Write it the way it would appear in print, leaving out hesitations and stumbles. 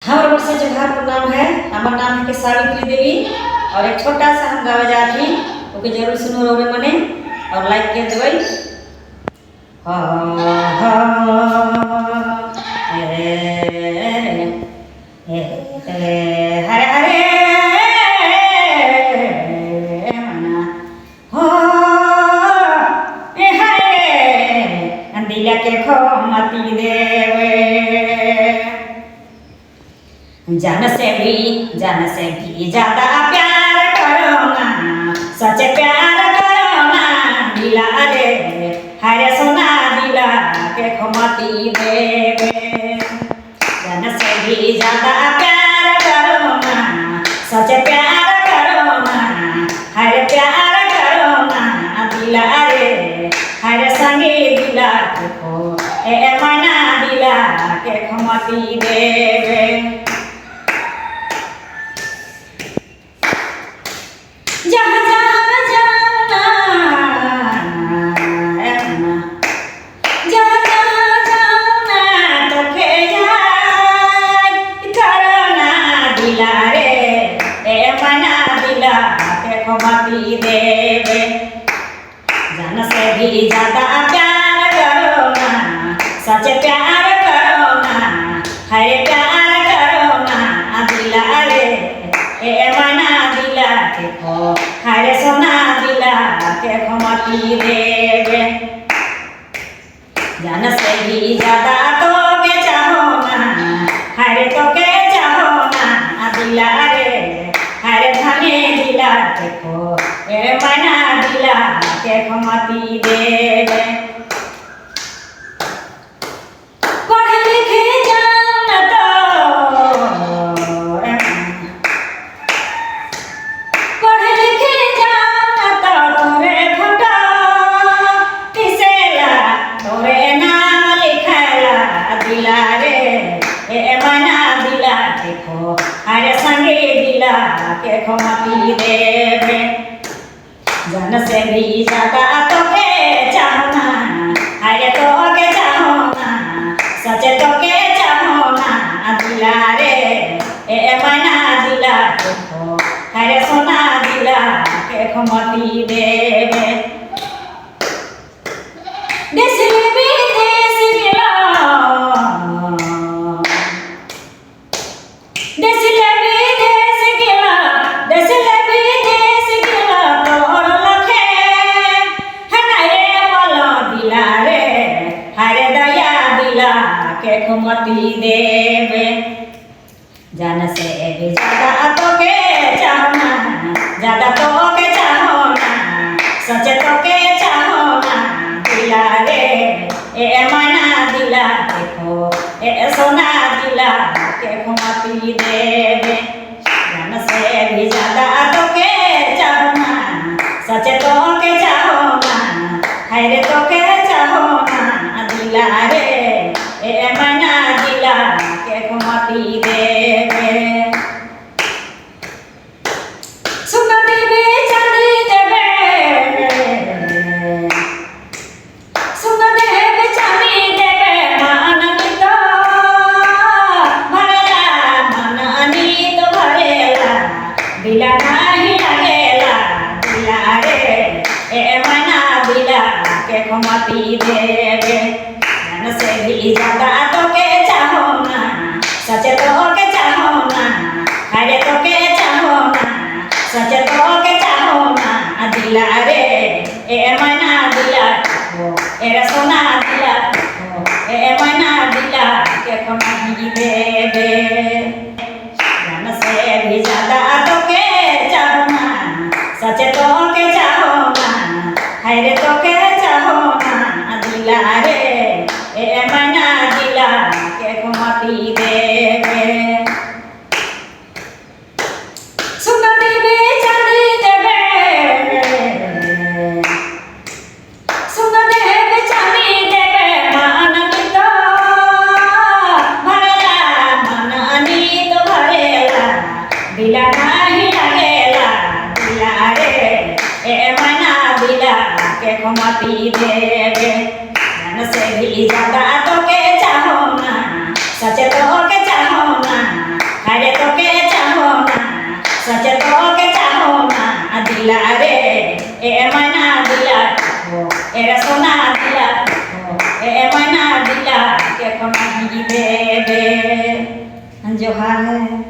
हमारे वर्ष जोहार प्रणाम है। हमार नाम है के सावित्री देवी और एक छोटा सा हम गावे जात ही ओके जरूर सुनो रोवे मने और लाइक कर देवई। हा हा हरे हरे मना हो हरे दिया के खो मती देवे जन से भी ज्यादा प्यार करो ना, सच प्यार करो ना दिला रे हरे सोना दिला के खुमती देवे। जन से भी ज्यादा प्यार करो ना, सच प्यार करो ना हरे प्यार करो ना दिला रे हरे संगे दिला के खो ए मना दिला के खुमती देवे। जहाँ जहाँ जाना जहाँ जहाँ जाना तो खे जाए करना दिला रे ए मना दिला के खुमती देवे। जन से भी ज्यादा प्यार करो ना, सच प्यार करो ना हरे प्यार करो ना दिला रे ए मना दिला के खो हरे सोना दिला के खुमती देवे। जन से भी ज्यादा तो के चाहो ना हरे तो के चाहो ना दिला रे हरे धने दिला के खो ए मना दिला के खुमती देवे। पढ़े लिखे जान तो पढ़े लिखे जान तो तोरे फोटो किसेला तोरे नाम लिखला दिला रे ए मना दिला के खो हरे संगे दिला के खुमती देवे। जन से भी ज्यादा तो के चाहना हरे तो के चाहो ना, सच तो के चाहो ना दिला रे ए मना दिला के खो हरे सोना दिला के खुमती देवे। देश विदेश गेला देश विदेश गेला देश विदेश गेला तोर लखे हनाए वाला दिला रे हरे दया दिला के खुमती देवे। जन से भी ज्यादा तो के चाहना ज्यादा तो के चाहो ना, सच तो के चाहो ना दिला रे ए मना दिला के खो ए सोना दिला के खुमती देवे। जन से भी ज्यादा तो के चाहना सच तो के चाहो ना हरे तो के चाहो ना दिला रे ए मना दिला के खुमती देवे। सुन देवे चांदी देवे सुन देवे चांदी देवे मन तो भरेला मन तो भरेला दिला नहीं लगेला दिला रे ए मना दिला के खुमती देवे। जन से भी ज्यादा तो के चाहो ना, सच तो के चाहो ना हरे तो के चाहो ना, सच तो के चाहो ना दिला रे ए मना दिला को ए सोना दिला को ए मना दिला के खुमती देवे। जन से भी ज्यादा तो के चाहो ना, सच तो के चाहो ना हरे तो के चाहो ना दिला रे ए मना दिला के खुमती देवे। सुन देवे चांदी देवे सुन देवे चांदी देवे मन तो भरेला मन तो भरेला दिला नहीं लगेला दिला रे ए मना दिला के खुमती देवे। जन से भी ज्यादा तो के चाहो ना, सच तो के चाहो ना দিলা রে এ ময়না দিলা এ সোনা দিলা এ ময়না দিলা কে ক্ষমা কি দেবে। जोहार है।